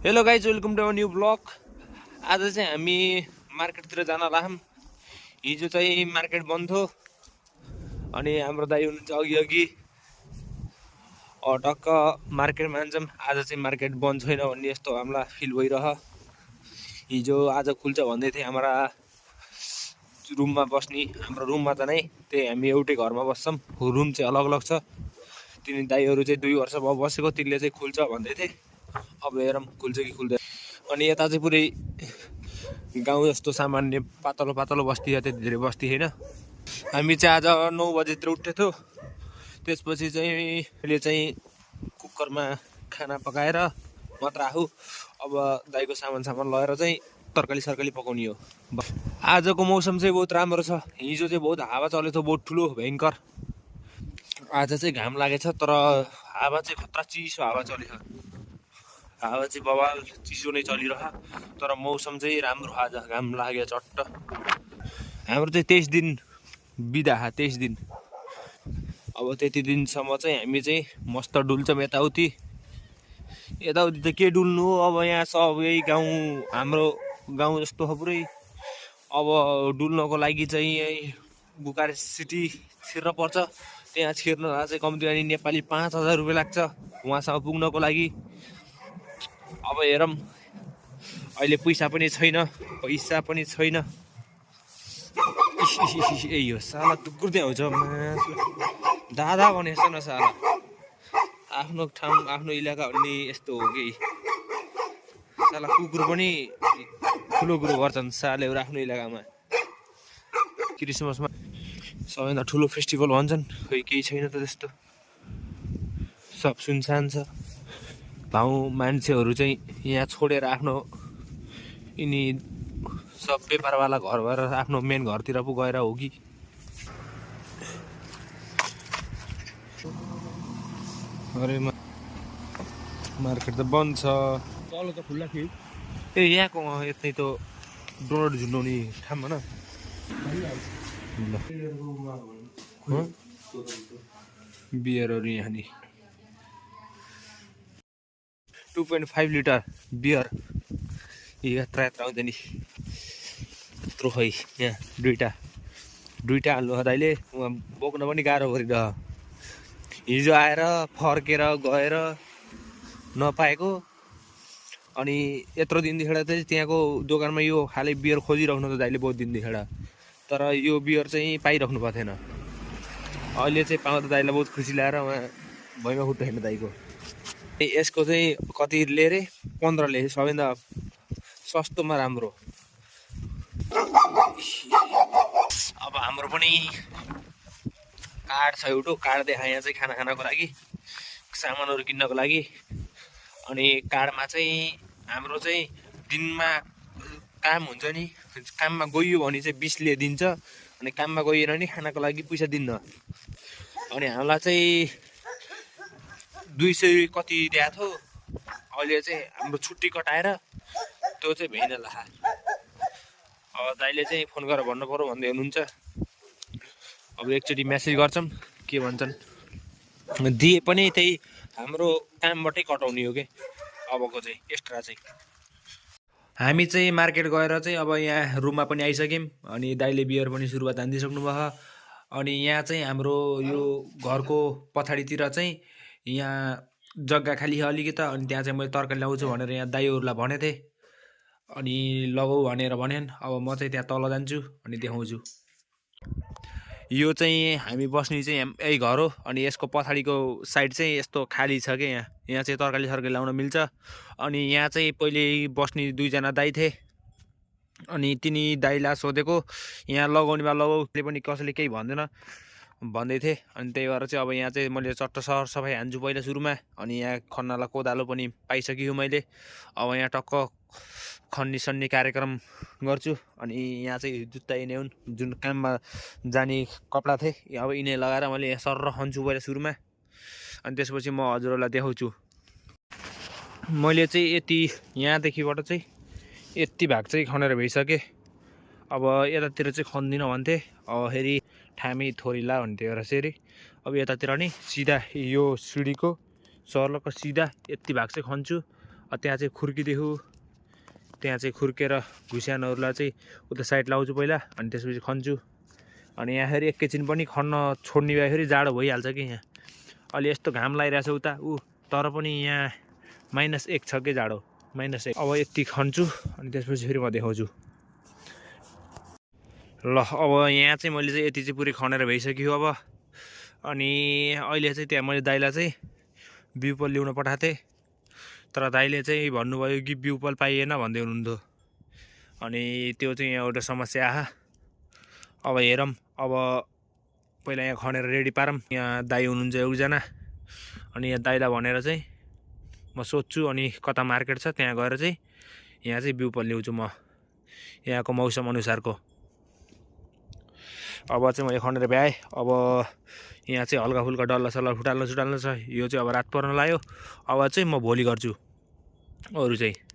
Hello guys, welcome to new blog. आज चाहिँ हामी मार्केटतिर जान लाग्यौँ। हिजो चाहिँ मार्केट बन्द थियो अनि हाम्रो दाइ हुनुहुन्छ अघि टक्क मार्केटमा जान्छौँ। आज चाहिँ मार्केट बन्द छैन भन्ने यस्तो हामीलाई फिल भइरह। हिजो आज खुल्छ भन्दै थिए। हाम्रा रुममा बस्ने, हाम्रो रुममा त नै त्यही हामी एउटै घरमा बस्छौँ। रुम चाहिँ अलग अलग छ। तिनी दाइहरू चाहिँ 2 वर्ष भयो बसेको, तिनले चाहिँ खुल्छ भन्दै थिए। अब हेरौँ खुल्छ कि खुल्दैन। अनि यता चाहिँ पुरै गाउँ जस्तो सामान्य पातलो पातलो बस्ती, त्यति धेरै बस्ती होइन। हामी चाहिँ आज 9 बजेतिर उठेको थियो। त्यसपछि चाहिँ अहिले चाहिँ कुकरमा खाना पकाएर मात्र आऊ। अब दाइको सामान लगेर चाहिँ तरकारी सरकारी पकाउने हो। आजको मौसम चाहिँ बहुत राम्रो छ। हिजो चाहिँ बहुत हावा चलेको थियो, बहुत ठुलो भयङ्कर। आज चाहिँ घाम लागेछ, तर हावा चाहिँ खतरा चिसो हावा चलेको छ। हावा चाहिँ बवाल चिसो नै चलिरह, तर मौसम चाहिँ राम्रो। आज घाम लाग्यो चट्ट। हाम्रो चाहिँ 23 दिन बिदा, 23 दिन। अब त्यति दिनसम्म चाहिँ हामी चाहिँ मस्त डुल्छौँ यताउति त के डुल्नु हो। अब यहाँ सब यही गाउँ, हाम्रो गाउँ जस्तो हो पुरै। अब डुल्नको लागि चाहिँ यही बुकारेस्ट सिटी छिर्न पर्छ। त्यहाँ छिर्न चाहिँ कम्ती अनि नेपाली 5000 रुपियाँ लाग्छ उहाँसम्म पुग्नको लागि। अब हेरौँ, अहिले पैसा पनि छैन। यही हो साला, कुकुर त्यहाँ हुन्छ दादा भनेछ न साला। आफ्नो ठाउँ आफ्नो इलाका भन्ने यस्तो हो कि साला कुकुर पनि ठुलो कुरो गर्छन् सालेहरू आफ्नो इलाकामा। क्रिसमसमा सबैभन्दा ठुलो फेस्टिभल भन्छन्, खोइ केही छैन त त्यस्तो। सब सुनसान छ। गाउँ मान्छेहरू चाहिँ यहाँ छोडेर आफ्नो यिनी सब पेपरवाला घर भएर आफ्नो मेन घरतिर पो गएर हो कि। अरे मार्केट त बन्द छ। तल त खुल्ला थियो। ए यहाँको यतै त डोनट झुन्डाउने ठाउँ भन। बियरहरू यहाँ नि 2.5 लिटर बियर यत्र आउँछ नि। यत्रो खै यहाँ दुईटा हाल्नु दाइले। उहाँ बोक्न पनि गाह्रो गरिरह। हिजो आएर फर्केर गएर नपाएको। अनि यत्रो दिनदेखि चाहिँ त्यहाँको दोकानमा यो खाले बियर खोजिराख्नु त दाइले बहुत दिनदेखि। तर यो बियर चाहिँ पाइराख्नु पर्थेन। अहिले चाहिँ पाउँदा दाइलाई बहुत खुसी लागेर उहाँ भैँमा खुट्टा हेर्नु दाइको। यसको चाहिँ कति लिएर 15 ले सबैभन्दा सस्तोमा राम्रो। अब हाम्रो पनि कार्ड छ एउटा, कार्ड देखाएँ यहाँ चाहिँ खानाको लागि, सामानहरू किन्नको लागि। अनि कार्डमा चाहिँ हाम्रो चाहिँ दिनमा काम हुन्छ नि, काममा गइयो भने चाहिँ 20 ले दिन्छ। अनि काममा गइएन नि खानाको लागि पैसा दिन्न। अनि हामीलाई चाहिँ 200 कति दिएको थियो। अहिले चाहिँ हाम्रो छुट्टी कटाएर त्यो चाहिँ भएन ला। अब दाइले चाहिँ फोन गरेर भन्नु पर्यो भन्दै हुनुहुन्छ। अब एकचोटि मेसेज गर्छौँ के भन्छन्। दिए पनि त्यही हाम्रो कामबाटै कटाउने हो कि अबको चाहिँ एक्स्ट्रा चाहिँ। हामी चाहिँ मार्केट गएर चाहिँ अब यहाँ रुममा पनि आइसक्यौँ। अनि दाइले बियर पनि सुरुवात हानिदिइसक्नु भयो। अनि यहाँ चाहिँ हाम्रो यो घरको पछाडितिर चाहिँ यहाँ जग्गा खाली छ अलिकति। अनि त्यहाँ चाहिँ मैले तरकारी ल्याउँछु भनेर यहाँ दाइहरूलाई भनेको थिएँ। अनि लगाऊ भनेर भनेन्। अब म चाहिँ त्यहाँ तल जान्छु अनि देखाउँछु। यो चाहिँ हामी बस्ने चाहिँ यही घर हो। अनि यसको पछाडिको साइड चाहिँ यस्तो खाली छ कि यहाँ चाहिँ तरकारी सरकारी लाउन मिल्छ। अनि यहाँ चाहिँ पहिले बस्ने 2 जना दाइ थिए। अनि तिनी दाइलाई सोधेको यहाँ लगाउने बा लगाऊ, पनि कसैले केही भन्दैन भन्दै थिए। अनि त्यही भएर चाहिँ अब यहाँ चाहिँ मैले चट्ट सहर सफाइ हान्छु पहिला सुरुमा। अनि यहाँ खन्नालाई कोदालो पनि पाइसक्यो मैले। अब यहाँ टक्क खन्नी सन्नी कार्यक्रम गर्छु। अनि यहाँ चाहिँ जुत्ता यिनै हुन् जुन काममा जाने कपडा थिए। अब यिनै लगाएर मैले यहाँ सर खन्छु पहिला सुरुमा। अनि त्यसपछि म हजुरहरूलाई देखाउँछु। मैले चाहिँ यति यहाँदेखिबाट चाहिँ यति भाग चाहिँ खनेर भइसकेँ। अब यतातिर चाहिँ खन्दिनँ भन्थे। अब फेरि ठामी थोरिला भन्थ्यो र फेरि अब यतातिर नि सिधा यो सिडीको सर्लको सिधा यति भाग चाहिँ खन्छु। त्यहाँ चाहिँ खुर्किदेखि त्यहाँ चाहिँ खुर्केर घुस्यानहरूलाई चाहिँ उता साइड लाउँछु पहिला, अनि त्यसपछि खन्छु। अनि यहाँ फेरि एकैछिन पनि खन्न छोड्ने भए फेरि जाडो भइहाल्छ कि यहाँ। अहिले यस्तो घाम लागिरहेछ उता तर पनि यहाँ -1 छ कि जाडो, -1। अब यति खन्छु अनि त्यसपछि फेरि म देखाउँछु ल। अब यहाँ चाहिँ मैले चाहिँ यति चाहिँ पुरै खनेर भइसक्यो अब। अनि अहिले चाहिँ त्यहाँ मैले दाइलाई चाहिँ बिउपल ल्याउन पठाएको थिएँ, तर दाइले चाहिँ भन्नुभयो कि बिउपल पाइएन भन्दै हुनुहुन्थ्यो। अनि त्यो चाहिँ यहाँ एउटा समस्या आहा। अब हेरौँ, अब पहिला यहाँ खनेर रेडी पारौँ। यहाँ दाइ हुनुहुन्छ एकजना, अनि यहाँ दाइलाई भनेर चाहिँ म सोध्छु, अनि कता मार्केट छ त्यहाँ गएर चाहिँ यहाँ चाहिँ बिउपल ल्याउँछु म यहाँको मौसम अनुसारको। अब चाहिँ मैले खनेर भ्याएँ। अब यहाँ चाहिँ हल्का फुल्का डल्ला सल्ला फुटाल्न छ। यो चाहिँ अब रात पर्न लाग्यो। अब चाहिँ म भोलि गर्छु अरू चाहिँ।